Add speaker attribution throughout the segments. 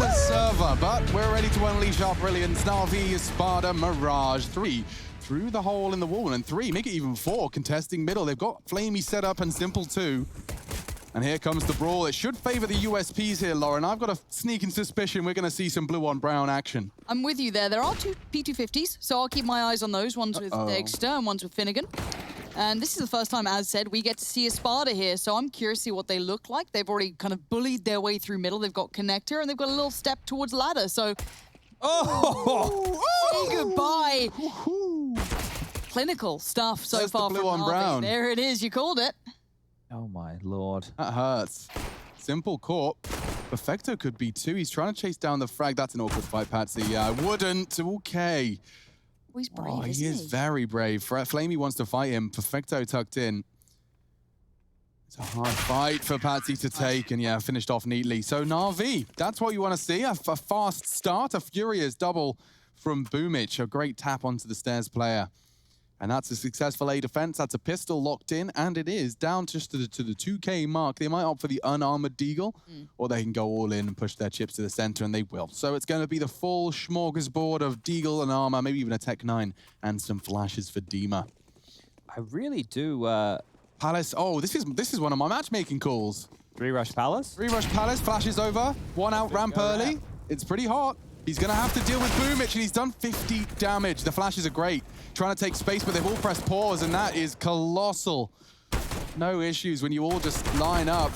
Speaker 1: the server, but we're ready to unleash our brilliance. Na'Vi, Espada, Mirage, 3 through the hole in the wall, and 3, make it even 4, contesting middle. They've got Flamey set up and Simple too. And here comes the brawl. It should favor the USPs here, Lauren. I've got a sneaking suspicion we're going to see some blue on brown action.
Speaker 2: I'm with you there. There are 2 P250s, so I'll keep my eyes on those. One's with Dexter and one's with Finnegan. And this is the first time, as said, we get to see Espada here, so I'm curious to see what they look like. They've already kind of bullied their way through middle. They've got Connector, and they've got a little step towards ladder, so... Say goodbye. Clinical stuff so far
Speaker 1: the blue
Speaker 2: from
Speaker 1: on
Speaker 2: Na'Vi.
Speaker 1: brown.
Speaker 2: There it is, you called it.
Speaker 3: Oh my lord.
Speaker 1: That hurts. Simple caught. Perfecto could be too. He's trying to chase down the frag. That's an awkward fight, Patsy. Yeah, I wouldn't. Okay.
Speaker 2: Oh, he's brave,
Speaker 1: He
Speaker 2: isn't
Speaker 1: is
Speaker 2: he?
Speaker 1: very brave. Flamey wants to fight him. Perfecto tucked in. It's a hard fight for Patsy to take, and yeah, finished off neatly. So Na'Vi, that's what you want to see. A fast start, a furious double from Boomich. A great tap onto the stairs player. And that's a successful A defense. That's a pistol locked in, and it is down just to the 2K mark. They might opt for the unarmored deagle, or they can go all in and push their chips to the center, and they will. So it's going to be the full smorgasbord of deagle and armor, maybe even a Tech 9, and some flashes for Dima.
Speaker 3: I really do.
Speaker 1: Palace. Oh, this is one of my matchmaking calls.
Speaker 3: 3 Rush Palace.
Speaker 1: 3 rush Palace, flashes over, 1 out ramp early. It's pretty hot. He's going to have to deal with Boomich, and he's done 50 damage. The flashes are great. Trying to take space, but they've all pressed pause, and that is colossal. No issues when you all just line up.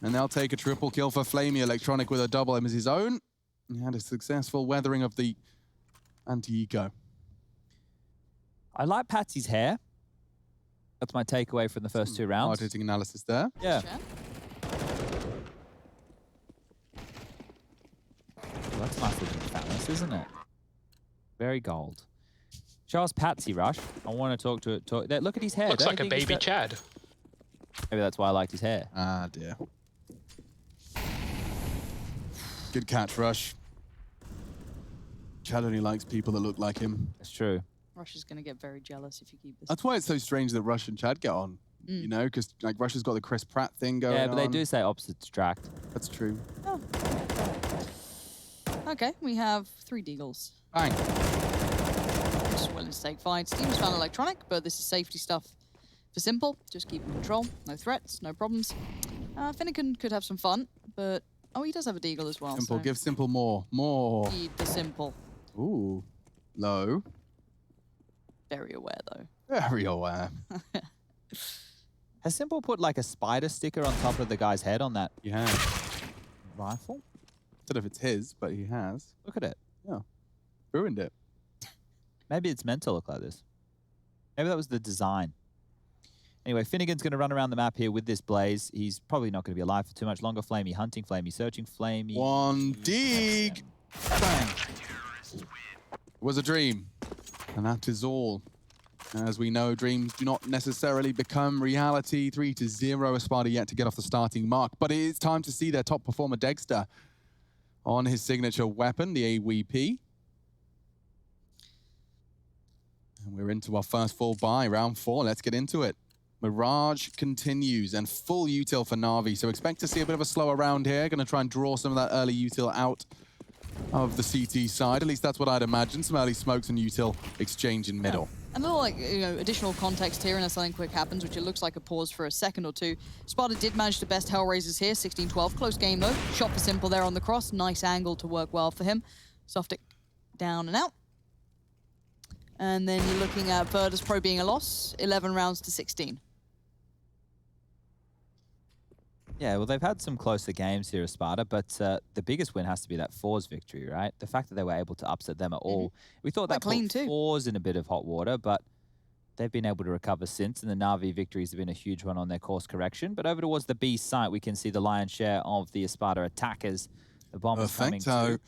Speaker 1: And they'll take a triple kill for Flamey. Electronic with a double M as his own. He had a successful weathering of the anti-eco.
Speaker 3: I like Patsy's hair. That's my takeaway from the first 2 rounds.
Speaker 1: Hard-hitting analysis there.
Speaker 3: Yeah.
Speaker 2: Sure.
Speaker 3: Well, that's nice looking phallus, isn't it? Very gold. Show us Patsy, Rush. I want to talk to it. Look at his hair.
Speaker 4: Looks
Speaker 3: Don't
Speaker 4: like a
Speaker 3: you think
Speaker 4: baby Chad.
Speaker 3: Maybe that's why I liked his hair.
Speaker 1: Ah, dear. Good catch, Rush. Chad only likes people that look like him.
Speaker 3: That's true.
Speaker 2: Rush is going to get very jealous if you keep this.
Speaker 1: That's why it's so strange that Rush and Chad get on. You know, because like Rush has got the Chris Pratt thing going on.
Speaker 3: Yeah, but they do say opposites attract.
Speaker 1: That's true.
Speaker 2: Oh. Okay, we have 3 deagles.
Speaker 1: Bang.
Speaker 2: Just willing to take fights. Team's found electronic, but this is safety stuff for Simple. Just keep in control. No threats, no problems. Finnegan could have some fun, but... Oh, he does have a deagle as well.
Speaker 1: Simple,
Speaker 2: so
Speaker 1: give Simple more. More.
Speaker 2: feed the Simple.
Speaker 1: Ooh. Low.
Speaker 2: Very aware, though.
Speaker 1: Very aware.
Speaker 3: Has Simple put like a spider sticker on top of the guy's head on that
Speaker 1: Yeah.
Speaker 3: rifle?
Speaker 1: Don't know if it's his, but he has.
Speaker 3: Look at it.
Speaker 1: Yeah. Ruined it.
Speaker 3: Maybe it's meant to look like this. Maybe that was the design. Anyway, Finnegan's going to run around the map here with this Blaze. He's probably not going to be alive for too much longer. Flamey hunting, Flamey searching, Flamey...
Speaker 1: One dig. Bang. It was a dream. And that is all. As we know, dreams do not necessarily become reality. 3-0, Espada yet to get off the starting mark. But it is time to see their top performer, Dexter, on his signature weapon, the AWP. And we're into our first full buy, round 4. Let's get into it. Mirage continues, and full util for Na'Vi. So expect to see a bit of a slower round here. Going to try and draw some of that early util out of the CT side. At least that's what I'd imagine. Some early smokes and util exchange in middle.
Speaker 2: A little additional context here, unless something quick happens, which it looks like a pause for a second or two. Sparta did manage to best Hellraisers here, 16-12. Close game, though. Shot for Simple there on the cross. Nice angle to work well for him. Softic down and out. And then you're looking at Virtus Pro being a loss, 11 rounds to 16.
Speaker 3: Yeah, well, they've had some closer games here, Espada, but the biggest win has to be that Fours victory, right? The fact that they were able to upset them at all. We thought that
Speaker 2: clean
Speaker 3: put
Speaker 2: too.
Speaker 3: Fours in a bit of hot water, but they've been able to recover since, and the Na'Vi victories have been a huge one on their course correction. But over towards the B site, we can see the lion's share of the Espada attackers. The bombers coming too.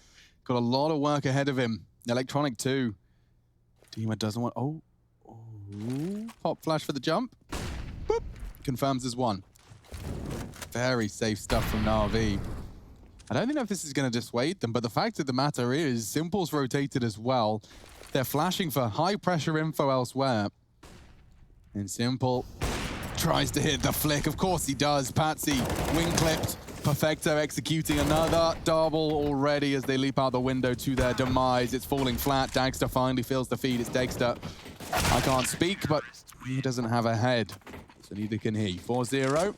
Speaker 1: Got a lot of work ahead of him. Electronic too. Dima doesn't want... Oh. Pop flash for the jump. Boop. Confirms as one. Very safe stuff from Na'Vi. I don't know if this is going to dissuade them, but the fact of the matter is, Simple's rotated as well. They're flashing for high-pressure info elsewhere. And Simple tries to hit the flick. Of course he does. Patsy wing clipped. Perfecto executing another double already as they leap out the window to their demise. It's falling flat. Dagster finally feels the feed. It's Dagster. I can't speak, but he doesn't have a head, so neither can he. 4-0.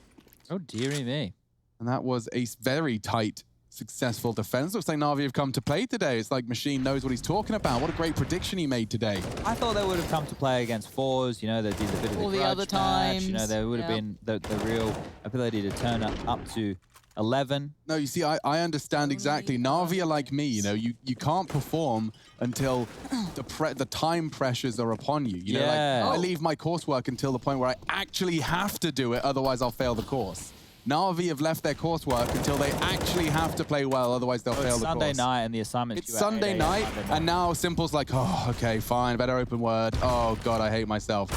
Speaker 3: Oh, dearie me.
Speaker 1: And that was a very tight, successful defense. Looks like Na'Vi have come to play today. It's like Machine knows what he's talking about. What a great prediction he made today.
Speaker 3: I thought they would have come to play against fours. You know, they did a bit of the
Speaker 2: All the
Speaker 3: grudge
Speaker 2: other
Speaker 3: match.
Speaker 2: times.
Speaker 3: You know, there would have been the real ability to turn up to 11.
Speaker 1: No, you see, I understand exactly. Na'Vi are like me, you know, you can't perform until the time pressures are upon you. You know,
Speaker 3: Yeah.
Speaker 1: like I leave my coursework until the point where I actually have to do it, otherwise I'll fail the course. Na'Vi have left their coursework until they actually have to play well, otherwise they'll fail the course.
Speaker 3: Sunday night and the assignment.
Speaker 1: It's Sunday night, and now Simple's like, oh, okay, fine, better open word. Oh, God, I hate myself.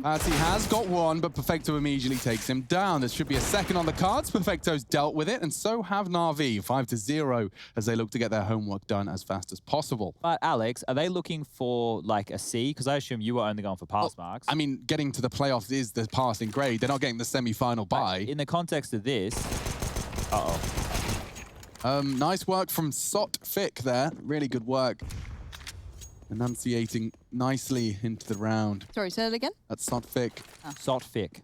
Speaker 1: Patsy has got one, but Perfecto immediately takes him down. There should be a second on the cards. Perfecto's dealt with it, and so have Na'Vi. 5-0 as they look to get their homework done as fast as possible.
Speaker 3: But Alex, are they looking for like a C? Because I assume you were only going for pass marks.
Speaker 1: I mean, getting to the playoffs is the passing grade. They're not getting the semi-final bye.
Speaker 3: In the context of this,
Speaker 1: Nice work from Sot Fick there. Really good work. Enunciating nicely into the round.
Speaker 2: Sorry, say that again?
Speaker 1: That's Sot Fick.
Speaker 3: Sot Fick.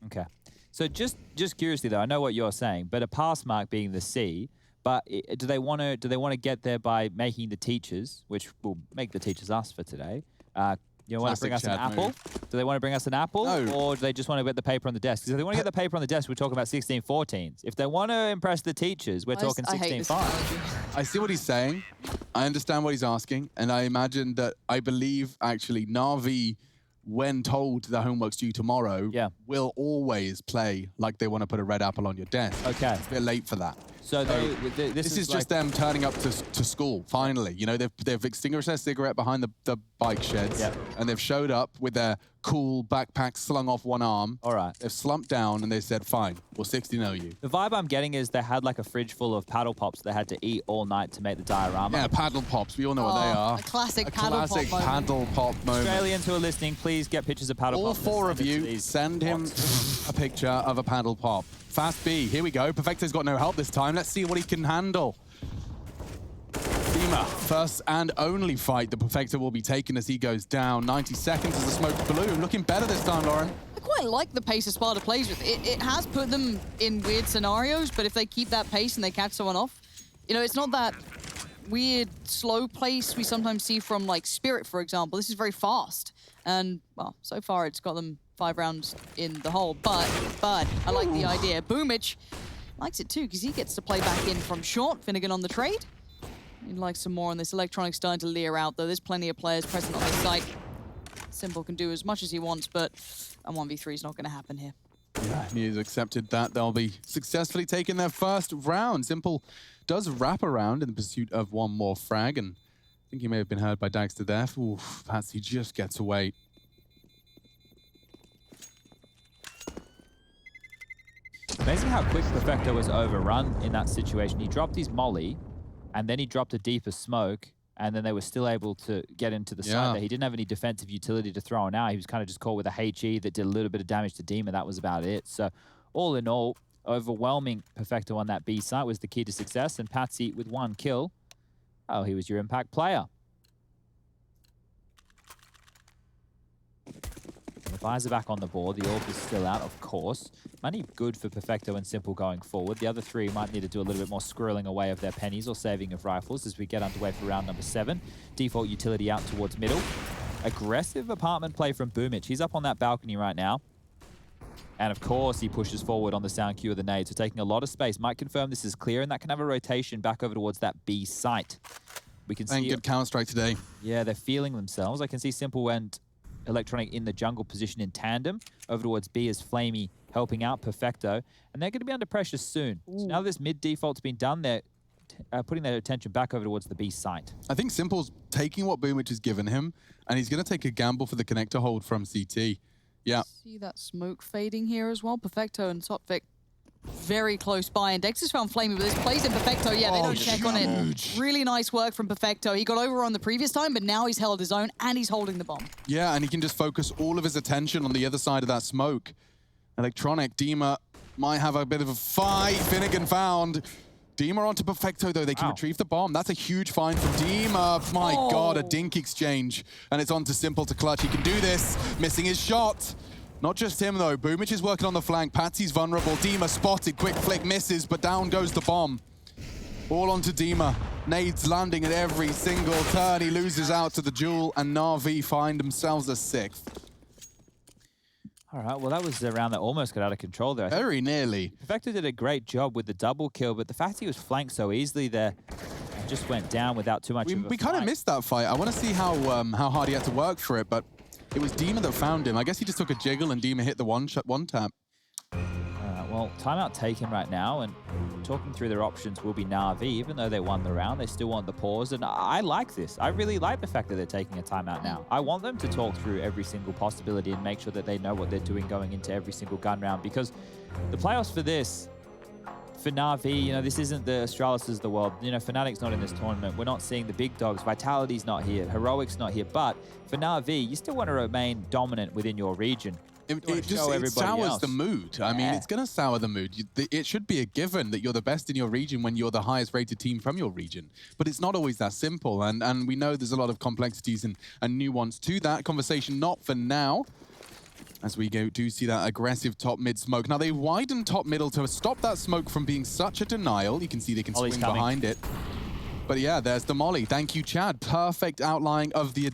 Speaker 3: Okay. So just curiously though, I know what you're saying, but a pass mark being the C, but do they want to get there by making the teachers, which will make the teachers us for today? You want to bring us an apple? Do they want to bring us an apple?
Speaker 1: No.
Speaker 3: Or do they just want to get the paper on the desk? Because if they want to get the paper on the desk, we're talking about 16-14s. If they want to impress the teachers, we're talking 16-5.
Speaker 1: I see what he's saying. I understand what he's asking. And I imagine that I believe, actually, Na'Vi, when told the homework's due tomorrow, will always play like they want to put a red apple on your desk.
Speaker 3: Okay.
Speaker 1: It's a bit late for that.
Speaker 3: So
Speaker 1: this is just them turning up to school, finally. You know, they've extinguished their cigarette behind the bike sheds, and they've showed up with their cool backpack slung off one arm.
Speaker 3: All right.
Speaker 1: They've slumped down, and they said, fine, we'll 60-0 you.
Speaker 3: The vibe I'm getting is they had like a fridge full of paddle pops they had to eat all night to make the diorama.
Speaker 1: Yeah, paddle pops. We all know what they are.
Speaker 2: A classic
Speaker 1: classic paddle pop moment.
Speaker 3: Australians who are listening, please get pictures of paddle pops.
Speaker 1: All four of you, send him a picture of a paddle pop. Fast B, here we go. Perfecto's got no help this time. Let's see what he can handle. Thema, first and only fight that Perfecto will be taking as he goes down. 90 seconds as the smoke balloon. Looking better this time, Lauren.
Speaker 2: I quite like the pace Espada plays with. It has put them in weird scenarios, but if they keep that pace and they catch someone off, you know, it's not that weird slow pace we sometimes see from like Spirit, for example. This is very fast. And, well, so far it's got them 5 rounds in the hole, but I like the idea. Boomich likes it too, because he gets to play back in from short. Finnegan on the trade. He'd like some more on this. Electronics starting to leer out, though. There's plenty of players present on this site. Simple can do as much as he wants, but a 1v3 is not going to happen here.
Speaker 1: Yeah, he has accepted that. They'll be successfully taking their first round. Simple does wrap around in the pursuit of one more frag, and I think he may have been heard by Dagster there. Oof, Patsy just gets away.
Speaker 3: Amazing how quick Perfecto was overrun in that situation. He dropped his molly, and then he dropped a deeper smoke, and then they were still able to get into the side there. He didn't have any defensive utility to throw on out. He was kind of just caught with a HE that did a little bit of damage to Demon. That was about it. So all in all, overwhelming Perfecto on that B site was the key to success, and Patsy with 1 kill. Oh, he was your impact player. The visor back on the board. The AWP is still out, of course. Money good for Perfecto and Simple going forward. The other 3 might need to do a little bit more squirreling away of their pennies or saving of rifles as we get underway for round number 7. Default utility out towards middle. Aggressive apartment play from Boomich. He's up on that balcony right now. And of course, he pushes forward on the sound cue of the nade. So taking a lot of space. Might confirm this is clear, and that can have a rotation back over towards that B site. We can see
Speaker 1: good Counter-Strike today.
Speaker 3: Yeah, they're feeling themselves. I can see Simple and Electronic in the jungle position in tandem. Over towards B is Flamey helping out Perfecto. And they're going to be under pressure soon. So now this mid default's been done, they're putting their attention back over towards the B site.
Speaker 1: I think Simple's taking what Boomich has given him, and he's going to take a gamble for the connector hold from CT. Yeah.
Speaker 2: See that smoke fading here as well. Perfecto and Sotvic very close by, and Dexter's found Flamey, but this plays in Perfecto. Yeah, they don't check on it. Really nice work from Perfecto. He got over on the previous time, but now he's held his own, and he's holding the bomb.
Speaker 1: Yeah, and he can just focus all of his attention on the other side of that smoke. Electronic, Dima might have a bit of a fight. Finnegan found. Dima onto Perfecto, though. They can retrieve the bomb. That's a huge find from Dima. My God, a dink exchange. And it's on to Simple to clutch. He can do this. Missing his shot. Not just him, though. Boomich is working on the flank. Patsy's vulnerable. Dima spotted. Quick flick misses, but down goes the bomb. All onto Dima. Nades landing at every single turn. He loses out to the Jewel, and Na'Vi find themselves a 6th.
Speaker 3: All right, well, that was a round that almost got out of control there.
Speaker 1: Very nearly.
Speaker 3: Perfecto did a great job with the double kill, but the fact he was flanked so easily there just went down without too much of a
Speaker 1: We kind of missed that fight. I want to see how hard he had to work for it, but it was Dima that found him. I guess he just took a jiggle and Dima hit the one tap.
Speaker 3: Well, timeout taken right now, and talking through their options will be Na'Vi. Even though they won the round, they still want the pause, and I like this. I really like the fact that they're taking a timeout now. I want them to talk through every single possibility and make sure that they know what they're doing going into every single gun round, because the playoffs for this, for Na'Vi, you know, this isn't the Astralis of the world. You know, Fnatic's not in this tournament. We're not seeing the big dogs. Vitality's not here. Heroic's not here. But for Na'Vi, you still want to remain dominant within your region.
Speaker 1: It sours the mood. I mean, it's going to sour the mood. It should be a given that you're the best in your region when you're the highest rated team from your region. But it's not always that simple. And we know there's a lot of complexities and nuance to that conversation. Not for now. As we do see that aggressive top mid smoke. Now they widen top middle to stop that smoke from being such a denial. You can see they can swing behind it. But yeah, there's the molly. Thank you, Chad. Perfect outline of the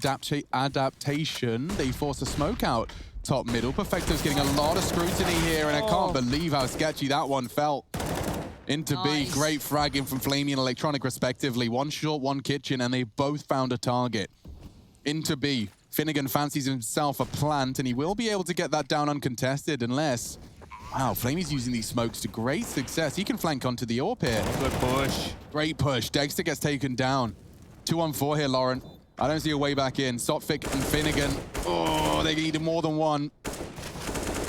Speaker 1: adaptation. They force a smoke out. Top middle. Perfecto's getting a lot of scrutiny here, and I can't believe how sketchy that one felt. Into B. Great fragging from Flamey and Electronic, respectively. One short, one kitchen, and they both found a target. Into B. Finnegan fancies himself a plant, and he will be able to get that down uncontested unless... Wow, Flamey's using these smokes to great success. He can flank onto the AWP here.
Speaker 3: Good push.
Speaker 1: Great push. Dexter gets taken down. 2-on-4 here, Lauren. I don't see a way back in. Sotfik and Finnegan. Oh, they need more than one.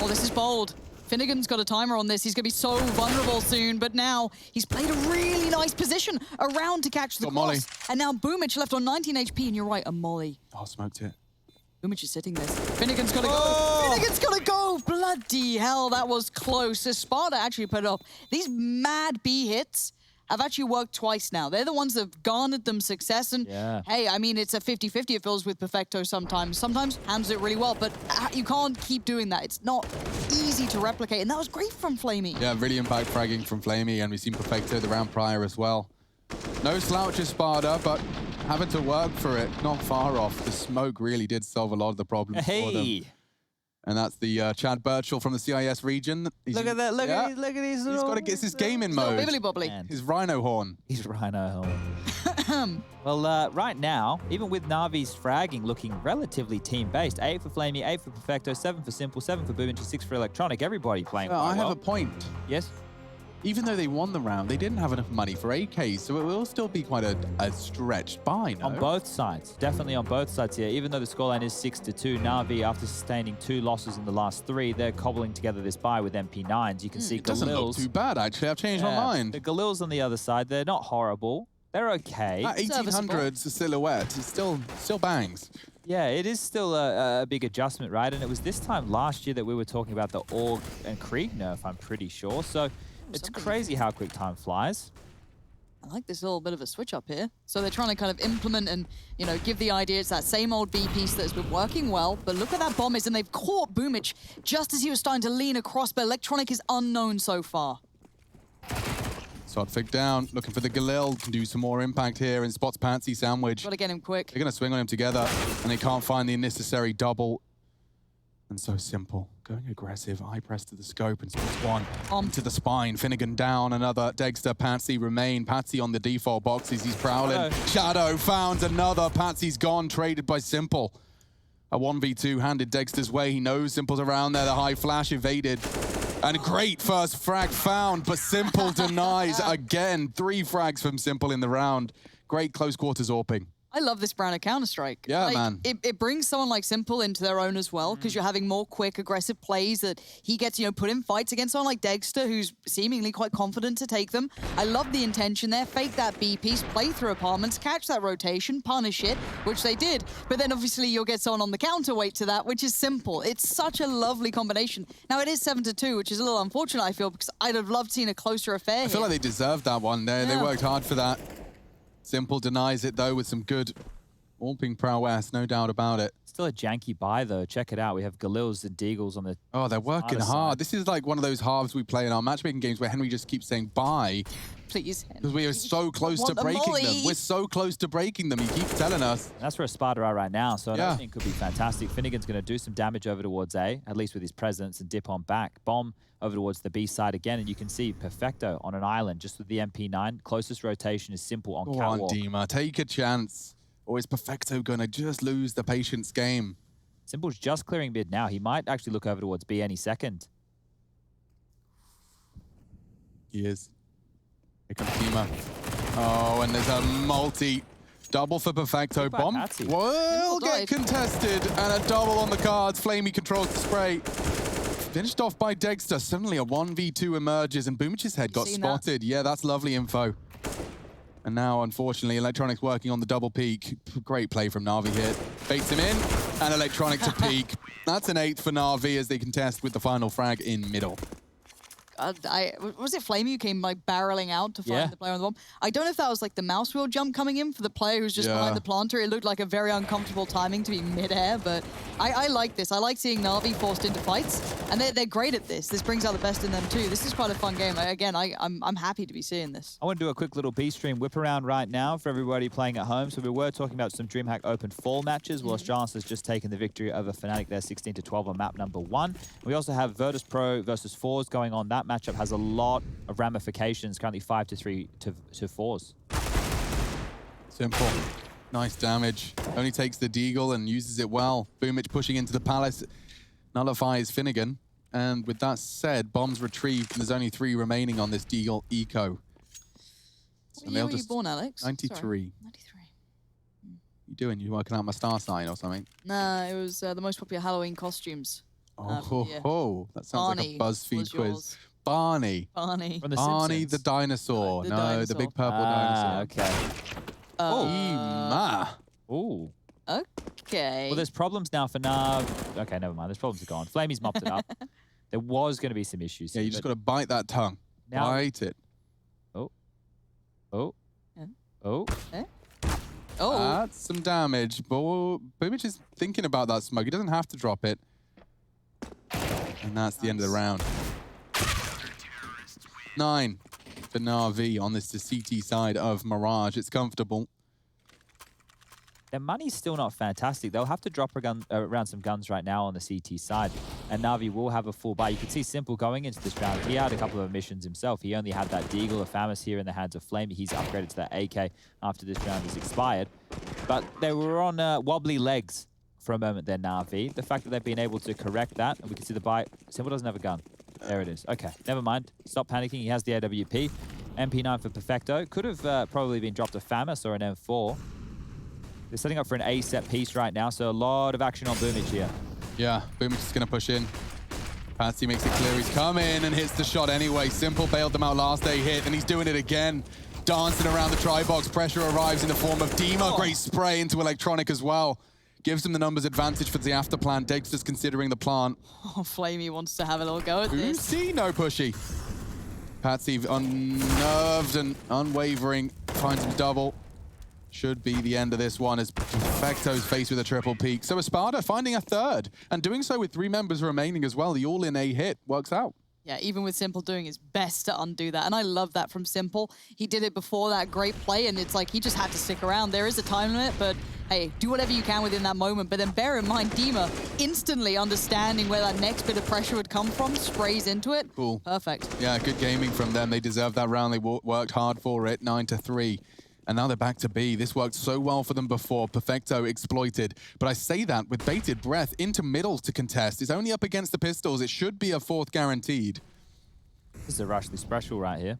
Speaker 2: Oh, this is bold. Finnegan's got a timer on this. He's going to be so vulnerable soon, but now he's played a really nice position around to catch the cross. And now Boomich left on 19 HP, and you're right, a molly.
Speaker 1: Oh, smoked it.
Speaker 2: Boomich is sitting this. Finnegan's got to go. Finnegan's got to go. Bloody hell, that was close. Espada actually put it up. These mad B hits have actually worked twice now. They're the ones that have garnered them success. And hey, I mean, it's a 50-50 it feels with Perfecto sometimes. Sometimes handles it really well, but you can't keep doing that. It's not easy to replicate, and that was great from Flamey.
Speaker 1: Yeah, really impact fragging from Flamey, and we've seen Perfecto the round prior as well. No slouch Espada, but having to work for it, not far off. The smoke really did solve a lot of the problems for them. And that's the Chad Birchall from the CIS region.
Speaker 3: Look at that, look at these
Speaker 1: He's got to get his gaming mode.
Speaker 2: Bibbly bobbly.
Speaker 1: His rhino horn.
Speaker 3: His rhino horn. Well, right now, even with Na'Vi's fragging looking relatively team-based, 8 for Flamey, 8 for Perfecto, 7 for Simple, 7 for Boomich, 6 for Electronic, everybody playing quite well.
Speaker 1: I have a point.
Speaker 3: Yes?
Speaker 1: Even though they won the round, they didn't have enough money for AKs, so it will still be quite a stretched buy, no?
Speaker 3: On both sides. Definitely on both sides here. Even though the scoreline is 6-2, Na'Vi, after sustaining 2 losses in the last 3, they're cobbling together this buy with MP9s. You can see
Speaker 1: It doesn't look too bad, actually. I've changed my mind.
Speaker 3: The Galils on the other side, they're not horrible. They're okay.
Speaker 1: That 1800's silhouette, it's still bangs.
Speaker 3: Yeah, it is still a big adjustment, right? And it was this time last year that we were talking about the Org and Krieg nerf, I'm pretty sure. So it's crazy how quick time flies.
Speaker 2: I like this little bit of a switch up here. So they're trying to kind of implement and, you know, give the idea it's that same old B piece that's been working well. But look where that bomb is, and they've caught Boomich just as he was starting to lean across, but Electronic is unknown so far.
Speaker 1: Sotfik down, looking for the Galil, can do some more impact here and spots Pansy sandwich.
Speaker 2: Gotta get him quick.
Speaker 1: They're gonna swing on him together, and they can't find the necessary double. And so Simple, going aggressive, eye press to the scope and spots one to the spine. Finnegan down, another Dexter, Patsy remain. Patsy on the default boxes, he's prowling. Shadow found another, Patsy's gone, traded by Simple. A 1v2 handed Dexter's way, he knows Simple's around there, the high flash evaded. And great first frag found, but Simple denies again. 3 frags from Simple in the round. Great close quarters AWPing.
Speaker 2: I love this brand of Counter-Strike.
Speaker 1: Yeah,
Speaker 2: like,
Speaker 1: man.
Speaker 2: It brings someone like Simple into their own as well, because you're having more quick, aggressive plays that he gets, put in fights against someone like Dexter, who's seemingly quite confident to take them. I love the intention there. Fake that B piece, play through apartments, catch that rotation, punish it, which they did. But then obviously you'll get someone on the counterweight to that, which is Simple. It's such a lovely combination. Now it is 7-2, which is a little unfortunate, I feel, because I'd have loved seeing a closer affair
Speaker 1: I feel like they deserved that one. They worked hard for that. Simple denies it, though, with some good AWPing prowess, no doubt about it.
Speaker 3: Still a janky buy, though. Check it out. We have Galils and Deagles on the
Speaker 1: Oh, they're working hard.
Speaker 3: side.
Speaker 1: This is like one of those halves we play in our matchmaking games where Henry just keeps saying bye.
Speaker 2: Please.
Speaker 1: Because we are so close to breaking them. We're so close to breaking them. He keeps telling us.
Speaker 3: That's where Espada are right now, so I think could be fantastic. Finnegan's going to do some damage over towards A, at least with his presence, and dip on back. Bomb over towards the B side again, and you can see Perfecto on an island, just with the MP9. Closest rotation is Simple on catwalk.
Speaker 1: Go on, Dima. Take a chance. Or is Perfecto going to just lose the patience game?
Speaker 3: Simple's just clearing mid now. He might actually look over towards B any second.
Speaker 1: He is. Here comes Dima. Oh, and there's a multi-double for Perfecto. Bomb will get contested, and a double on the cards. Flamey controls the spray. Finished off by Dexter. Suddenly a 1v2 emerges, and Boomich's head got spotted. Yeah, that's lovely info. And now, unfortunately, Electronics working on the double peek. Great play from Na'Vi here. Baits him in, and Electronic to peek. That's an 8th for Na'Vi as they contest with the final frag in middle.
Speaker 2: Was it Flamey who came like barreling out to find the player on the bomb? I don't know if that was like the mouse wheel jump coming in for the player who's just behind the planter. It looked like a very uncomfortable timing to be mid-air, but I like this. I like seeing Na'Vi forced into fights, and they're great at this. This brings out the best in them too. This is quite a fun game. Again, I'm happy to be seeing this.
Speaker 3: I want to do a quick little B-stream whip around right now for everybody playing at home. So we were talking about some DreamHack Open Fall matches, whilst Giants has just taken the victory over Fnatic there 16-12 on map number 1. We also have Virtus Pro versus Fours going on. That matchup has a lot of ramifications, currently 5-3 to Fours.
Speaker 1: Simple. Nice damage. Only takes the Deagle and uses it well. Boomich pushing into the Palace. Nullifies Finnegan. And with that said, bombs retrieved. And there's only 3 remaining on this Deagle eco.
Speaker 2: So what year were you born, Alex?
Speaker 1: 93.
Speaker 2: Sorry. 93.
Speaker 1: You doing? You working out my star sign or something?
Speaker 2: Nah, it was the most popular Halloween costumes.
Speaker 1: That sounds like a BuzzFeed quiz. Barney.
Speaker 2: Barney.
Speaker 1: Barney the dinosaur. The big purple dinosaur.
Speaker 3: Okay. Ooh.
Speaker 2: Okay.
Speaker 3: Well, there's problems now for Nav. Okay, never mind. Those problems are gone. Flamey's mopped it up. There was going to be some issues.
Speaker 1: Yeah, you just got to bite that tongue. Now, bite it. That's some damage. Boomich is thinking about that smoke. He doesn't have to drop it. And that's the end of the round. 9 for Na'Vi on this CT side of Mirage. It's comfortable.
Speaker 3: Their money's still not fantastic. They'll have to drop around some guns right now on the CT side, and Na'Vi will have a full buy. You can see Simple going into this round. He had a couple of missions himself. He only had that Deagle, a Famis here in the hands of Flame. He's upgraded to that AK after this round has expired. But they were on wobbly legs for a moment there, Na'Vi. The fact that they've been able to correct that, and we can see the buy. Simple doesn't have a gun. There it is. Okay, never mind. Stop panicking. He has the AWP. MP9 for Perfecto. Could have probably been dropped a Famis or an M4. They're setting up for an A set piece right now, so a lot of action on Boomich here. Yeah, Boomich is going to push in. Patsy makes it clear he's coming and hits the shot anyway. Simple bailed them out last day hit, and he's doing it again. Dancing around the tri-box. Pressure arrives in the form of Dima. Great spray into Electronic as well. Gives him the numbers advantage for the after plan. Dexter's considering the plant. Oh, Flamey wants to have a little go at this. See, no pushy. Patsy unnerved and unwavering. Finds him double. Should be the end of this one as Perfecto's faced with a triple peak. So Espada finding a third and doing so with 3 members remaining as well. The all-in A hit works out. Yeah, even with Simple doing his best to undo that. And I love that from Simple. He did it before that great play, and it's like he just had to stick around. There is a time limit, but hey, do whatever you can within that moment. But then bear in mind, Dima instantly understanding where that next bit of pressure would come from, sprays into it. Cool. Perfect. Yeah, good gaming from them. They deserved that round. They worked hard for it, 9-3. And now they're back to B. This worked so well for them before. Perfecto exploited. But I say that with bated breath into middle to contest. It's only up against the pistols. It should be a 4th guaranteed. This is a Rushley special right here.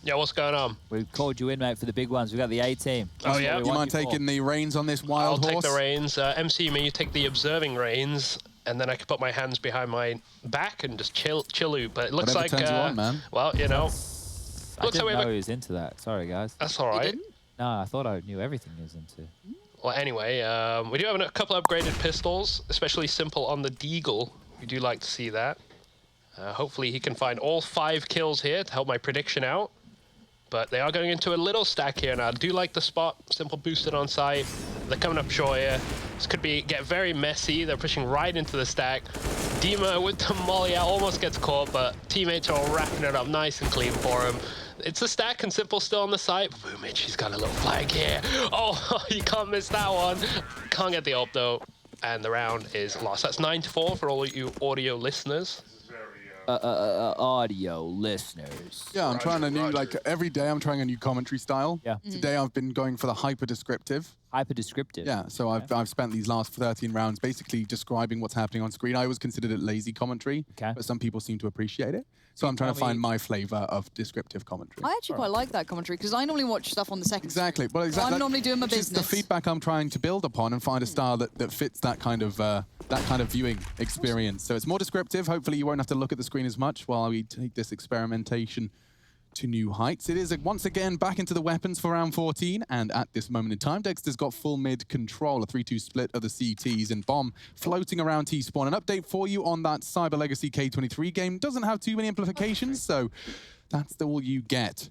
Speaker 4: Yeah, what's going on?
Speaker 3: We've called you in, mate, for the big ones. We've got the A team.
Speaker 4: Oh, yeah?
Speaker 1: You mind taking the reins on this wild horse?
Speaker 4: I'll take the reins. MC, may you take the observing reins, and then I can put my hands behind my back and just chill. But it looks
Speaker 1: Whatever
Speaker 4: like...
Speaker 1: turns you on, man.
Speaker 4: Well, you know...
Speaker 3: I didn't know he was into that. Sorry, guys.
Speaker 4: That's all right.
Speaker 3: No, I thought I knew everything he was into.
Speaker 4: Well, anyway, we do have a couple upgraded pistols, especially simple on the Deagle. We do like to see that. Hopefully he can find all 5 kills here to help my prediction out. But they are going into a little stack here now. I do like the spot. Simple boosted on site. They're coming up short here. This could get very messy. They're pushing right into the stack. Dima with the molly out almost gets caught, but teammates are all wrapping it up nice and clean for him. It's a stack and Simple still on the site. Boomich, he's got a little flag here. Oh, you can't miss that one. Can't get the ult though. And the round is lost. That's 9-4 for all you audio listeners.
Speaker 3: Audio listeners.
Speaker 1: Yeah, I'm trying a new, like, every day I'm trying a new commentary style.
Speaker 3: Yeah.
Speaker 1: Today I've been going for the hyper-descriptive.
Speaker 3: Hyper-descriptive.
Speaker 1: Yeah, so I've spent these last 13 rounds basically describing what's happening on screen. I always considered it lazy commentary, but some people seem to appreciate it. So I'm trying to find my flavor of descriptive commentary.
Speaker 2: I actually quite like that commentary because I normally watch stuff on the second.
Speaker 1: Exactly. Well, exactly.
Speaker 2: I'm normally doing my business.
Speaker 1: The feedback I'm trying to build upon and find a style that fits that kind of viewing experience. So it's more descriptive. Hopefully you won't have to look at the screen as much while we take this experimentation to new heights. It is once again back into the weapons for round 14, and at this moment in time, Dexter's got full mid control, a 3-2 split of the CTs, and Bomb floating around T-spawn. An update for you on that Cyber Legacy K23 game. Doesn't have too many implications, so that's all you get.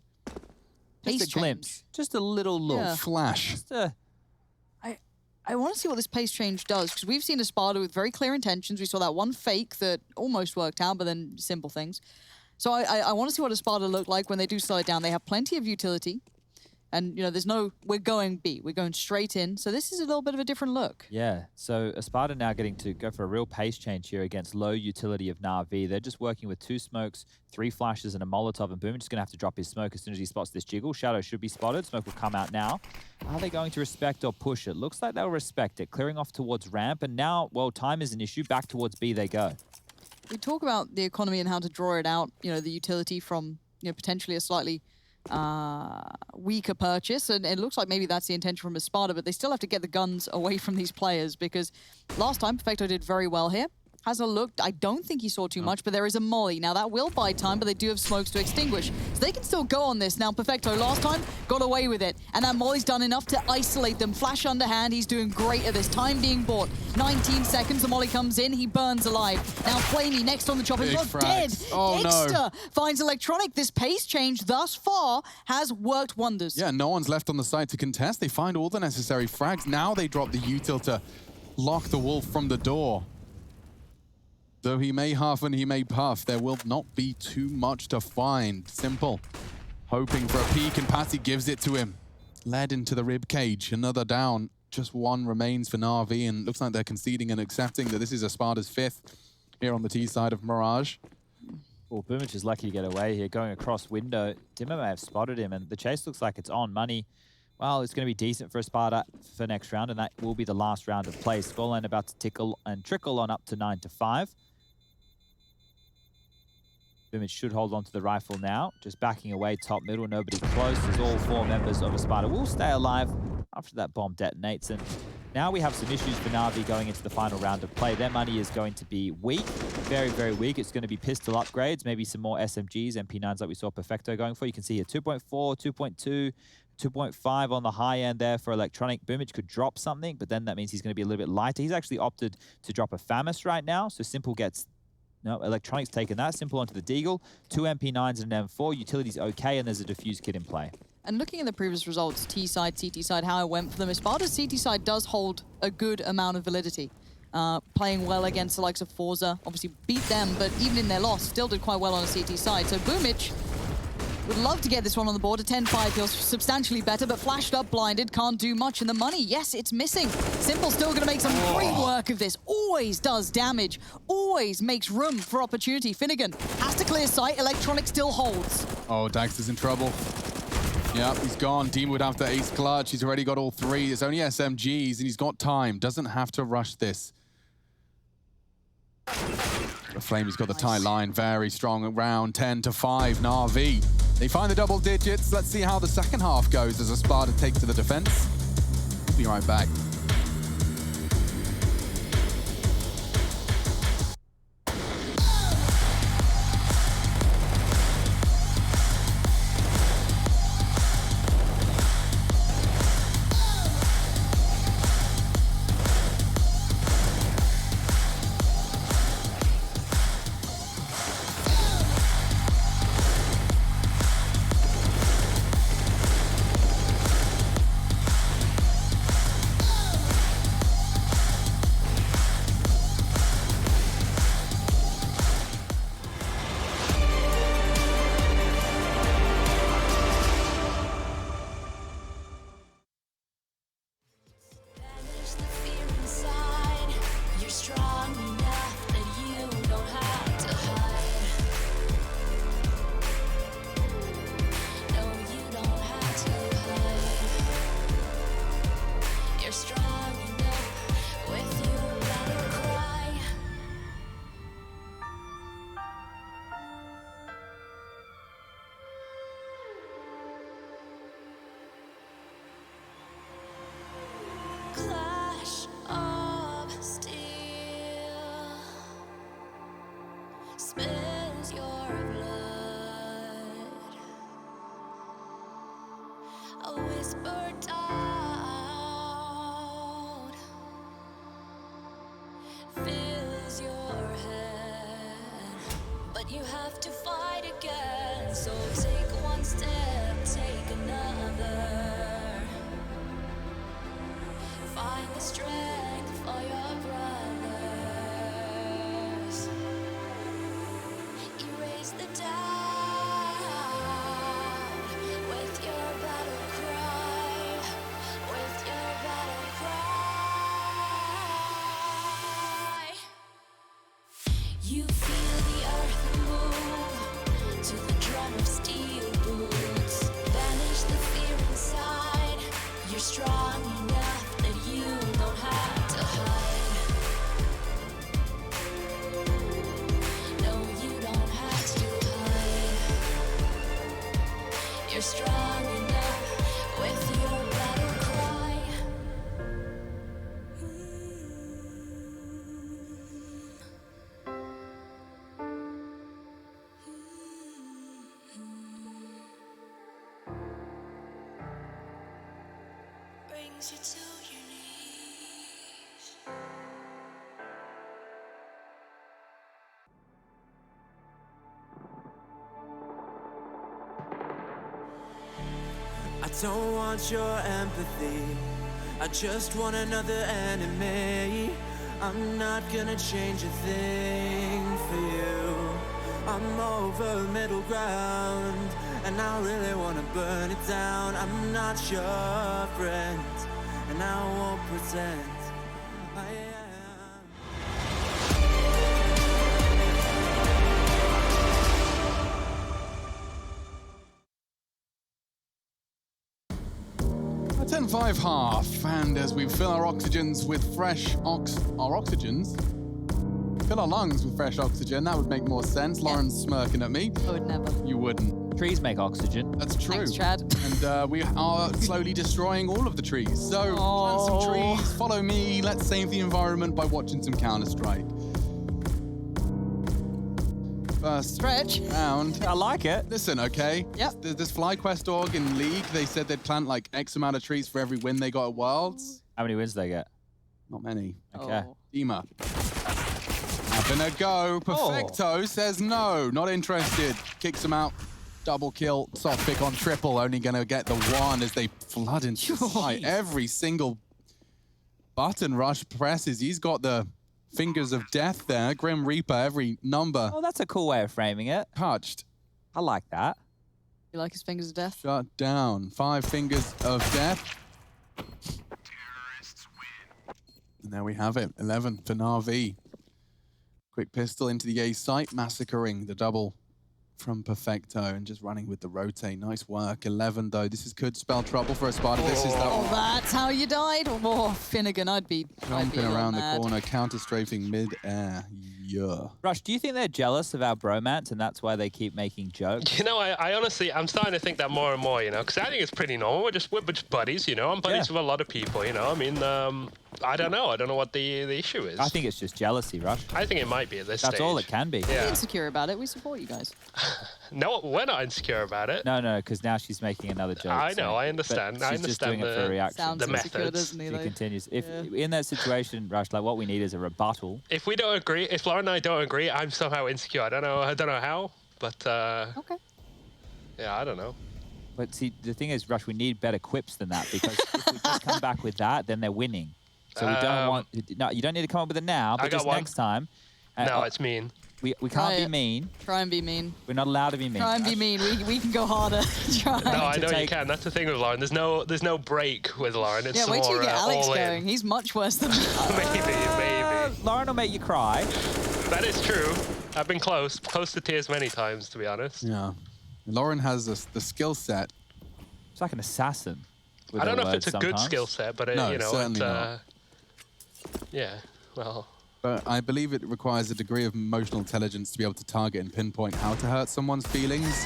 Speaker 3: Just a glimpse, just a little
Speaker 1: flash.
Speaker 3: Just a...
Speaker 2: I want to see what this pace change does, because we've seen Espada with very clear intentions. We saw that one fake that almost worked out, but then simple things. So I want to see what Espada look like when they do slow it down. They have plenty of utility. And, you know, there's no, we're going B. We're going straight in. So this is a little bit of a different look.
Speaker 3: Yeah. So Espada now getting to go for a real pace change here against low utility of Na'Vi. They're just working with 2 smokes, 3 flashes, and a Molotov. And Boom just going to have to drop his smoke as soon as he spots this jiggle. Shadow should be spotted. Smoke will come out now. Are they going to respect or push it? Looks like they'll respect it. Clearing off towards ramp. And now, well, time is an issue. Back towards B they go.
Speaker 2: We talk about the economy and how to draw it out, you know, the utility from, you know, potentially a slightly weaker purchase, and it looks like maybe that's the intention from Espada, but they still have to get the guns away from these players, because last time Perfecto did very well here. Has a look, I don't think he saw too much, but there is a molly. Now that will buy time, but they do have smokes to extinguish. So they can still go on this. Now Perfecto last time got away with it, and that molly's done enough to isolate them. Flash underhand, he's doing great at this. Time being bought. 19 seconds, the molly comes in, he burns alive. Now Flamey next on the chopper, not dead.
Speaker 1: Oh,
Speaker 2: Dexter finds Electronic. This pace change thus far has worked wonders.
Speaker 1: Yeah, no one's left on the side to contest. They find all the necessary frags. Now they drop the util to lock the wolf from the door. Though he may huff and he may puff, there will not be too much to find. Simple. Hoping for a peek, and Patty gives it to him. Led into the rib cage. Another down. Just one remains for Na'Vi, and looks like they're conceding and accepting that this is Espada's 5th here on the T side of Mirage.
Speaker 3: Well, Boomich is lucky to get away here, going across window. Dimmer may have spotted him, and the chase looks like it's on money. Well, it's going to be decent for Espada for next round, and that will be the last round of play. Scoreline about to tickle and trickle on up to 9-5. Boomich should hold on to the rifle now. Just backing away top middle, nobody close, as all 4 members of Espada will stay alive after that bomb detonates. And now we have some issues for Na'Vi going into the final round of play. Their money is going to be weak, very, very weak. It's going to be pistol upgrades, maybe some more SMGs, MP9s like we saw Perfecto going for. You can see here 2.4, 2.2, 2.5 on the high end there for Electronic. Boomich could drop something, but then that means he's going to be a little bit lighter. He's actually opted to drop a FAMAS right now, so Simple gets... No, Electronic's taken that. Simple onto the Deagle. 2 MP9s and an M4. Utility's okay, and there's a defuse kit in play. And
Speaker 2: looking at the previous results, T side, CT side, how it went for them, Espada's CT side does hold a good amount of validity. Playing well against the likes of Forza. Obviously beat them, but even in their loss, still did quite well on a CT side. So Boomich would love to get this one on the board. A 10-5 feels substantially better, but flashed up, blinded, can't do much. And the money, yes, it's missing. Simple still going to make some great work of this. Always does damage. Always makes room for opportunity. Finnegan has to clear sight. Electronic still holds.
Speaker 1: Oh, Dax is in trouble. Yep, he's gone. Dean would have to ace clutch. He's already got all 3. There's only SMGs, and he's got time. Doesn't have to rush this. The Flamey's got the tight line. Very strong. Around 10-5. Na'Vi They find the double digits. Let's see how the second half goes as Espada takes to the defense. We'll be right back.
Speaker 5: Clash of steel spills your blood. A whisper doubt fills your head, but you have to fight again. So take one step, take another. Find the strength for your brothers. Erase the doubt with your battle cry. With your battle cry. You feel the earth move to the drum of steel boots. Banish the fear inside. You're strong enough. You don't have to hide. No, you don't have to hide. You're strong enough with your battle cry. Brings you to your knees.
Speaker 6: I don't want your empathy. I just want another enemy. I'm not gonna change a thing for you. I'm over middle ground, and I really wanna burn it down. I'm not your friend, and I won't pretend I am.
Speaker 1: A 10-5 half, and as we fill our oxygens with fresh fill our lungs with fresh oxygen, that would make more sense.
Speaker 2: Yeah.
Speaker 1: Lauren's smirking at me.
Speaker 2: I would never.
Speaker 1: You wouldn't.
Speaker 3: Trees make oxygen.
Speaker 1: That's true.
Speaker 2: Thanks, Chad.
Speaker 1: And we are slowly destroying all of the trees. So plant some trees, follow me, let's save the environment by watching some Counter-Strike. First
Speaker 2: Stretch.
Speaker 1: round.
Speaker 3: I like it.
Speaker 1: Listen, okay?
Speaker 2: Yep.
Speaker 1: This FlyQuest org in League, they said they'd plant like X amount of trees for every win they got at Worlds.
Speaker 3: How many wins they get?
Speaker 1: Not many.
Speaker 3: Okay.
Speaker 2: Oh.
Speaker 1: Dima. Having a go. Perfecto says no, not interested. Kicks him out. Double kill. Soft pick on triple. Only going to get the one as they flood into the site. Every single button Rush presses. He's got the fingers of death there. Grim Reaper, every number
Speaker 3: Oh, that's a cool way of framing it.
Speaker 1: touched.
Speaker 3: I like that.
Speaker 2: You like his fingers of death?
Speaker 1: Shut down. 5 fingers of death. And there we have it. 11 for Na'Vi. Quick pistol into the A site, massacring the double from Perfecto and just running with the rotate. Nice work. 11 though. This could spell trouble for Espada. This is
Speaker 2: Oh, that's how you died? Oh, Finnegan, I'd be
Speaker 1: jumping around the
Speaker 2: mad.
Speaker 1: corner, counter-strafing mid-air. Yeah.
Speaker 3: Rush, do you think they're jealous of our bromance and that's why they keep making jokes?
Speaker 4: You know, I honestly, I'm starting to think that more and more, you know, because I think it's pretty normal. We're just buddies, you know. I'm buddies with a lot of people, you know. I mean, I don't know. I don't know what the issue is.
Speaker 3: I think it's just jealousy, Rush.
Speaker 4: I think it might be at this stage.
Speaker 3: That's all it can be.
Speaker 2: Be
Speaker 4: Yeah.
Speaker 2: insecure about it. We support you guys.
Speaker 4: No, we're not insecure about it.
Speaker 3: No, because now she's making another joke.
Speaker 4: I
Speaker 3: so-
Speaker 4: know, I
Speaker 3: but
Speaker 4: understand. I
Speaker 3: She's just doing
Speaker 4: understand
Speaker 3: it for a reaction.
Speaker 2: Sounds
Speaker 4: the
Speaker 2: insecure,
Speaker 4: methods.
Speaker 2: doesn't he?
Speaker 3: She
Speaker 2: though?
Speaker 3: continues. If
Speaker 2: Yeah.
Speaker 3: in that situation, Rush, like what we need is a rebuttal.
Speaker 4: If we don't agree, if Lauren and I don't agree, I'm somehow insecure. I don't know how, but
Speaker 2: Okay.
Speaker 4: yeah, I don't know.
Speaker 3: But see, the thing is, Rush, we need better quips than that because if we just come back with that, then they're winning. So we don't want. No, you don't need to come up with it now,
Speaker 4: I
Speaker 3: but
Speaker 4: got
Speaker 3: just
Speaker 4: one.
Speaker 3: next time.
Speaker 4: No, it's mean.
Speaker 3: We
Speaker 2: Try
Speaker 3: can't be
Speaker 2: it.
Speaker 3: mean.
Speaker 2: Try and be mean.
Speaker 3: We're not allowed to be mean.
Speaker 2: Try and be
Speaker 3: Rush.
Speaker 2: mean. We can go harder. Try.
Speaker 4: No, I
Speaker 3: to
Speaker 4: know you
Speaker 3: take-
Speaker 4: can. That's the thing with Lauren. There's no break with Lauren. It's
Speaker 2: Yeah, wait till
Speaker 4: more
Speaker 2: you get Alex
Speaker 4: all
Speaker 2: going.
Speaker 4: in.
Speaker 2: He's much worse than me.
Speaker 4: Maybe.
Speaker 3: Lauren will make you cry.
Speaker 4: That is true. I've been close to tears many times, to be honest.
Speaker 1: Yeah. Lauren has the skill set.
Speaker 3: It's like an assassin. with
Speaker 4: I don't
Speaker 3: her
Speaker 4: know if it's a
Speaker 3: words
Speaker 4: good
Speaker 3: sometimes.
Speaker 4: skill set, but it,
Speaker 1: No,
Speaker 4: you know,
Speaker 1: certainly
Speaker 4: it's
Speaker 1: not.
Speaker 4: yeah. Well,
Speaker 1: But I believe it requires a degree of emotional intelligence to be able to target and pinpoint how to hurt someone's feelings.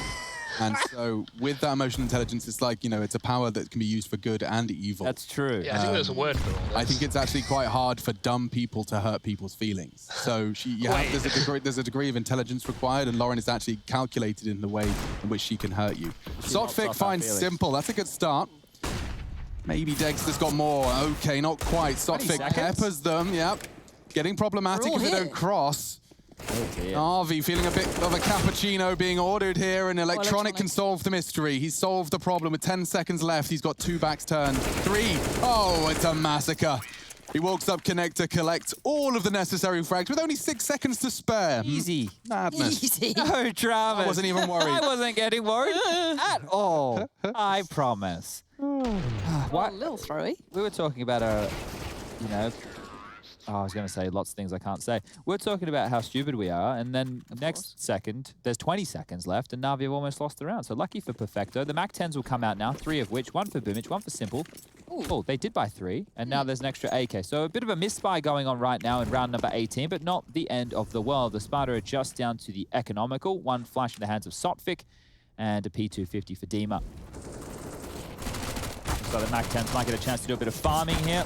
Speaker 1: And so with that emotional intelligence, it's like, you know, it's a power that can be used for good and evil.
Speaker 3: That's true.
Speaker 4: yeah, I think there's a word for all this.
Speaker 1: I think it's actually quite hard for dumb people to hurt people's feelings. So there's a degree of intelligence required, and Lauren is actually calculated in the way in which she can hurt you.
Speaker 3: knocks
Speaker 1: Sotfic
Speaker 3: off our
Speaker 1: finds
Speaker 3: feelings.
Speaker 1: Simple. That's a good start. Maybe Dexter's got more. Okay, not quite.
Speaker 3: 20
Speaker 1: Sotfic
Speaker 3: seconds.
Speaker 1: peppers them. Yep. Getting problematic
Speaker 2: We're all
Speaker 1: if they
Speaker 2: here.
Speaker 1: don't cross.
Speaker 3: Oh, dear.
Speaker 1: Arvi feeling a bit of a cappuccino being ordered here, and Electronic can solve the mystery. He's solved the problem with 10 seconds left. He's got 2 backs turned. 3. Oh, it's a massacre. He walks up connector, collects all of the necessary frags with only 6 seconds to spare.
Speaker 3: Easy.
Speaker 1: Madness.
Speaker 2: Easy.
Speaker 3: No drama.
Speaker 1: I wasn't even worried.
Speaker 3: I wasn't getting worried at all. I promise.
Speaker 2: What?
Speaker 3: What?
Speaker 2: A little throwy.
Speaker 3: We were talking about I was going to say lots of things I can't say. We're talking about how stupid we are, and then next second, there's 20 seconds left, and Na'Vi have almost lost the round. So lucky for Perfecto. The Mac 10s will come out now, 3 of which, 1 for Boomich, 1 for Simple. Oh, they did buy 3, and now there's an extra AK. So a bit of a misbuy going on right now in round number 18, but not the end of the world. The Espada are just down to the economical. 1 flash in the hands of Sotfic, and a P250 for Dima. So the Mac 10s might get a chance to do a bit of farming here.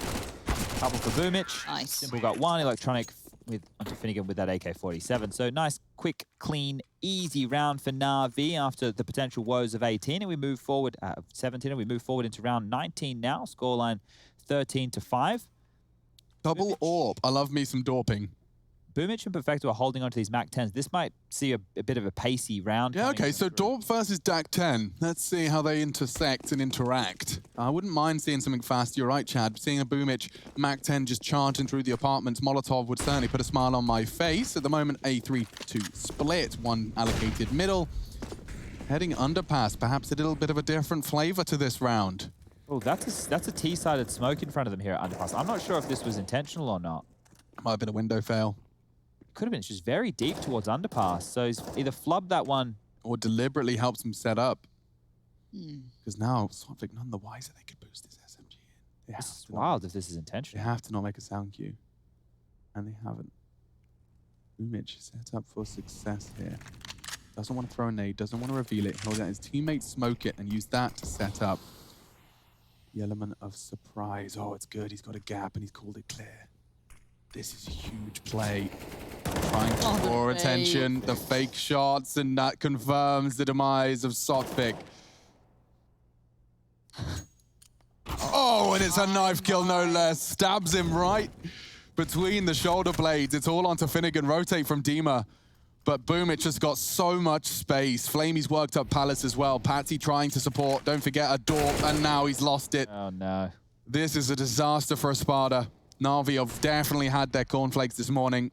Speaker 3: Couple for Boomich.
Speaker 2: Nice.
Speaker 3: Simple got 1. Electronic onto Finnegan with that AK-47. So nice, quick, clean, easy round for Na'Vi after the potential woes of 18. And we move forward, 17, and we move forward into round 19 now. Scoreline 13-5.
Speaker 1: Double AWP. I love me some doping.
Speaker 3: Boomich and Perfecto are holding on to these Mac 10s. This might see a bit of a pacey round.
Speaker 1: Yeah,
Speaker 3: coming
Speaker 1: okay, so
Speaker 3: through.
Speaker 1: Dorp versus DAC 10. Let's see how they intersect and interact. I wouldn't mind seeing something fast. You're right, Chad. Seeing a Boomich Mac 10 just charging through the apartments, Molotov would certainly put a smile on my face. At the moment, a 3-2 split, 1 allocated middle. Heading underpass, perhaps a little bit of a different flavor to this round.
Speaker 3: Oh, that's a T-sided smoke in front of them here at Underpass. I'm not sure if this was intentional or not.
Speaker 1: Might have been a window fail.
Speaker 3: Could have been. It's just very deep towards Underpass. So he's either flubbed that one.
Speaker 1: Or deliberately helps him set up. Because now, Sotvic none the wiser, they could boost his SMG in. They have
Speaker 3: It's
Speaker 1: to not
Speaker 3: wild if this is
Speaker 1: They
Speaker 3: intentional.
Speaker 1: have to not make a sound cue. And they haven't. Boomich set up for success here. Doesn't want to throw a nade, doesn't want to reveal it. He'll let his teammates smoke it and use that to set up the element of surprise. Oh, it's good. He's got a gap and he's called it clear. This is a huge play. Trying to
Speaker 2: the
Speaker 1: draw
Speaker 2: fake.
Speaker 1: attention, the fake shots, and that confirms the demise of Sotfic. Oh, and it's a knife kill, no less. Stabs him right between the shoulder blades. It's all onto Finnegan. Rotate from Dima. But Boomich has got so much space. Flamey's worked up Palace as well. Patsy trying to support. Don't forget a Dorp, and now he's lost it.
Speaker 3: Oh, no.
Speaker 1: This is a disaster for Espada. Na'Vi have definitely had their cornflakes this morning.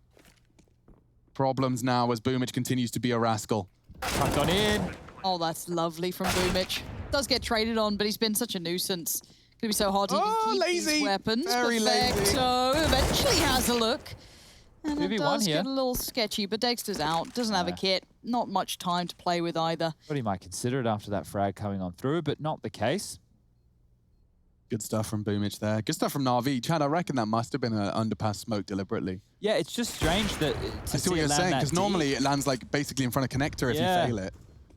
Speaker 1: Problems now as Boomich continues to be a rascal.
Speaker 3: Tucked on in.
Speaker 2: Oh, that's lovely from Boomich. Does get traded on, but he's been such a nuisance. Gonna be so hard to even keep
Speaker 1: lazy.
Speaker 2: these weapons.
Speaker 1: Very lazy.
Speaker 2: Perfecto eventually has a look. And it
Speaker 3: 2v1
Speaker 2: does
Speaker 3: here.
Speaker 2: get a little sketchy, but Dexter's out. Doesn't have a kit. Not much time to play with either.
Speaker 3: Thought he might consider it after that frag coming on through, but not the case.
Speaker 1: Good stuff from Boomich there. Good stuff from Na'Vi. Chad, I reckon that must have been an underpass smoke deliberately.
Speaker 3: Yeah, it's just strange that
Speaker 1: I see what you're saying, because normally it lands like basically in front of connector if you fail it.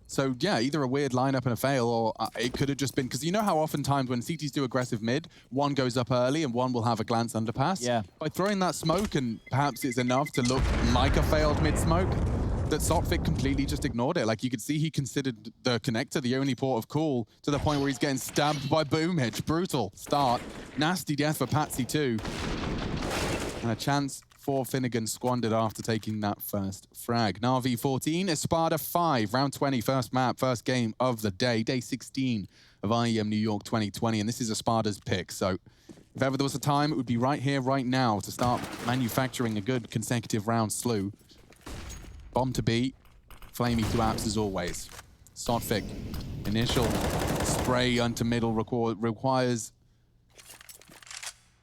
Speaker 1: So yeah, either a weird lineup and a fail, or it could have just been, because you know how oftentimes when CTs do aggressive mid, one goes up early and one will have a glance underpass?
Speaker 3: Yeah.
Speaker 1: By throwing that smoke, and perhaps it's enough to look like a failed mid smoke, that Sotfik completely just ignored it. Like you could see he considered the connector the only port of call, to the point where he's getting stabbed by Boomich. Brutal start. Nasty death for Patsy too. And a chance for Finnegan squandered after taking that first frag. Na'Vi 14, Espada 5, round 20, first map, first game of the day, day 16 of IEM New York 2020, and this is Espada's pick. So if ever there was a time, it would be right here, right now, to start manufacturing a good consecutive round slew. Bomb to B, Flamey to apps as always. Sotfik, initial spray onto middle requires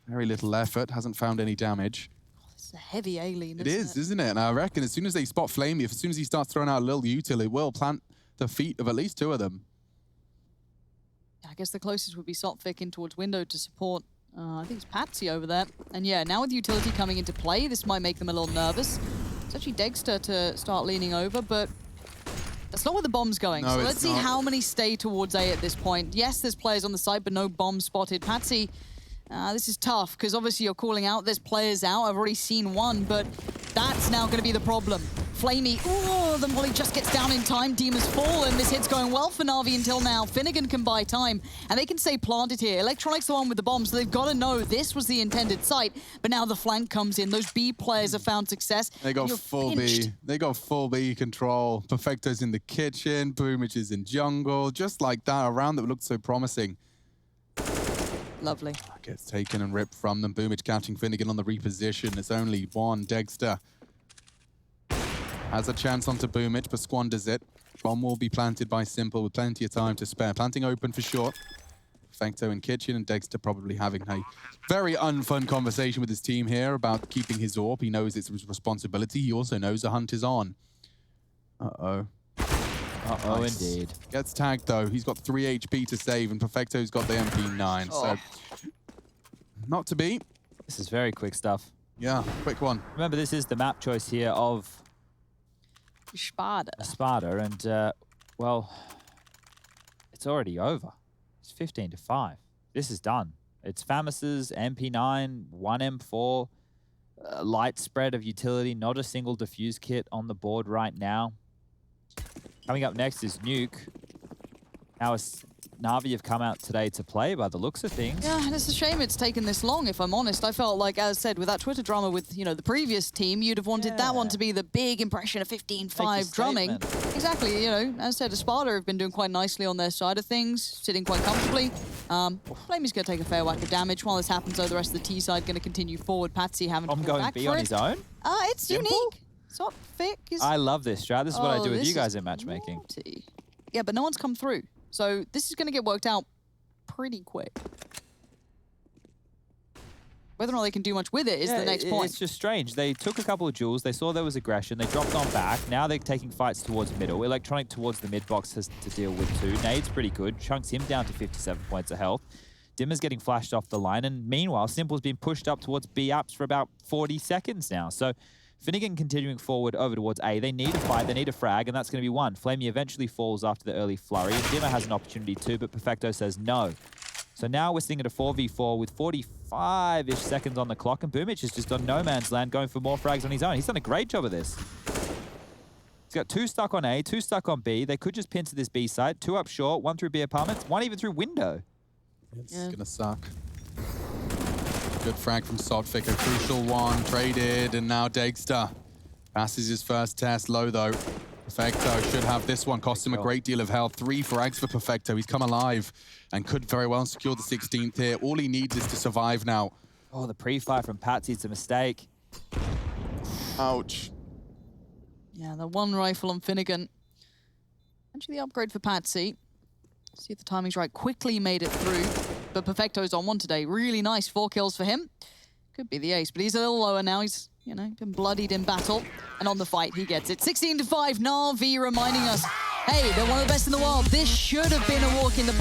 Speaker 1: very little effort, hasn't found any damage.
Speaker 2: It's a heavy alien,
Speaker 1: It is, isn't it? And I reckon as soon as they spot Flamey, as soon as he starts throwing out a little util, it will plant the feet of at least two of them.
Speaker 2: I guess the closest would be Sotfik in towards window to support. I think it's Patsy over there. And yeah, now with utility coming into play, this might make them a little nervous. It's actually Dexter to start leaning over, but that's not where the bomb's going.
Speaker 1: No,
Speaker 2: So let's see how many stay towards A at this point. Yes, there's players on the side, but no bomb spotted. Patsy, this is tough, because obviously you're calling out, there's players out. I've already seen one, but that's now going to be the problem. Flamey, oh, the molly just gets down in time. Demon's fall, and this hit's going well for Na'Vi until now. Finnegan can buy time, and they can stay planted here. Electronic's the one with the bomb, so they've got to know this was the intended site. But now the flank comes in. Those B players have found success.
Speaker 1: They got full B. They got full B control. Perfecto's in the kitchen. Boomich is in jungle. Just like that, a round that looked so promising.
Speaker 2: Lovely.
Speaker 1: Gets taken and ripped from them. Boomich catching Finnegan on the reposition. It's only one. Dexter has a chance onto Boomich, but squanders it. Bomb will be planted by Simple with plenty of time to spare. Planting open for short. Perfecto in kitchen, and Dexter probably having a very unfun conversation with his team here about keeping his AWP. He knows it's his responsibility. He also knows the hunt is on. Uh-oh.
Speaker 3: Uh-oh,
Speaker 1: Nice.
Speaker 3: indeed.
Speaker 1: Gets tagged, though. He's got 3 HP to save, and Perfecto's got the MP9. So, not to beat.
Speaker 3: This is very quick stuff.
Speaker 1: Yeah, quick one.
Speaker 3: Remember, this is the map choice here of
Speaker 2: Espada.
Speaker 3: Espada, and, well, it's already over. It's 15-5. This is done. It's Famus's MP9, 1 M4, light spread of utility, not a single diffuse kit on the board right now. Coming up next is Nuke. Now, Na'Vi have come out today to play by the looks of things.
Speaker 2: Yeah, and it's a shame it's taken this long, if I'm honest. I felt like, as said, with that Twitter drama with, you know, the previous team, you'd have wanted that one to be the big impression of 15-5 drumming. Exactly, you know, as said, Espada have been doing quite nicely on their side of things, sitting quite comfortably. Flamey's going to take a fair whack of damage. While this happens, though, the rest of the T side going to continue forward. Patsy having to
Speaker 3: I'm
Speaker 2: pull
Speaker 3: going
Speaker 2: back
Speaker 3: B
Speaker 2: for
Speaker 3: on
Speaker 2: it.
Speaker 3: his own.
Speaker 2: It's
Speaker 3: Simple?
Speaker 2: unique. Sotfik is...
Speaker 3: I love this strat. This is what I do with
Speaker 2: this
Speaker 3: you guys
Speaker 2: is
Speaker 3: in matchmaking.
Speaker 2: naughty. Yeah, but no one's come through. So this is going to get worked out pretty quick. Whether or not they can do much with it is the next point.
Speaker 3: It's just strange. They took a couple of duels. They saw there was aggression. They dropped on back. Now they're taking fights towards middle. Electronic towards the mid box has to deal with 2. Nade's pretty good. Chunks him down to 57 points of health. Dimmer's getting flashed off the line. And meanwhile, Simple's been pushed up towards B apps for about 40 seconds now. So Finnegan continuing forward over towards A. They need a fight. They need a frag. And that's going to be one. Flamey eventually falls after the early flurry. And Dimmer has an opportunity too, but Perfecto says no. So now we're sitting at a 4v4 with 45-ish seconds on the clock, and Boomich is just on no man's land going for more frags on his own. He's done a great job of this. He's got 2 stuck on A, 2 stuck on B. They could just pin to this B site. 2 up short, 1 through B apartments, 1 even through window.
Speaker 1: It's gonna suck. Good frag from Sotfik, a crucial one, traded, and now Dexter passes his first test, low though. Perfecto should have this one, cost him a great deal of health. 3 frags for Perfecto, he's come alive and could very well secure the 16th here. All he needs is to survive now.
Speaker 3: Oh, the pre-fire from Patsy, it's a mistake.
Speaker 1: Ouch.
Speaker 2: Yeah, the 1 rifle on Finnegan. Actually, the upgrade for Patsy. See if the timing's right. Quickly made it through, but Perfecto's on 1 today. Really nice 4 kills for him. Could be the ace, but he's a little lower now. He's you know, been bloodied in battle. And on the fight, he gets it. 16-5, Na'Vi reminding us, hey, they're one of the best in the world. This should have been a walk in the park.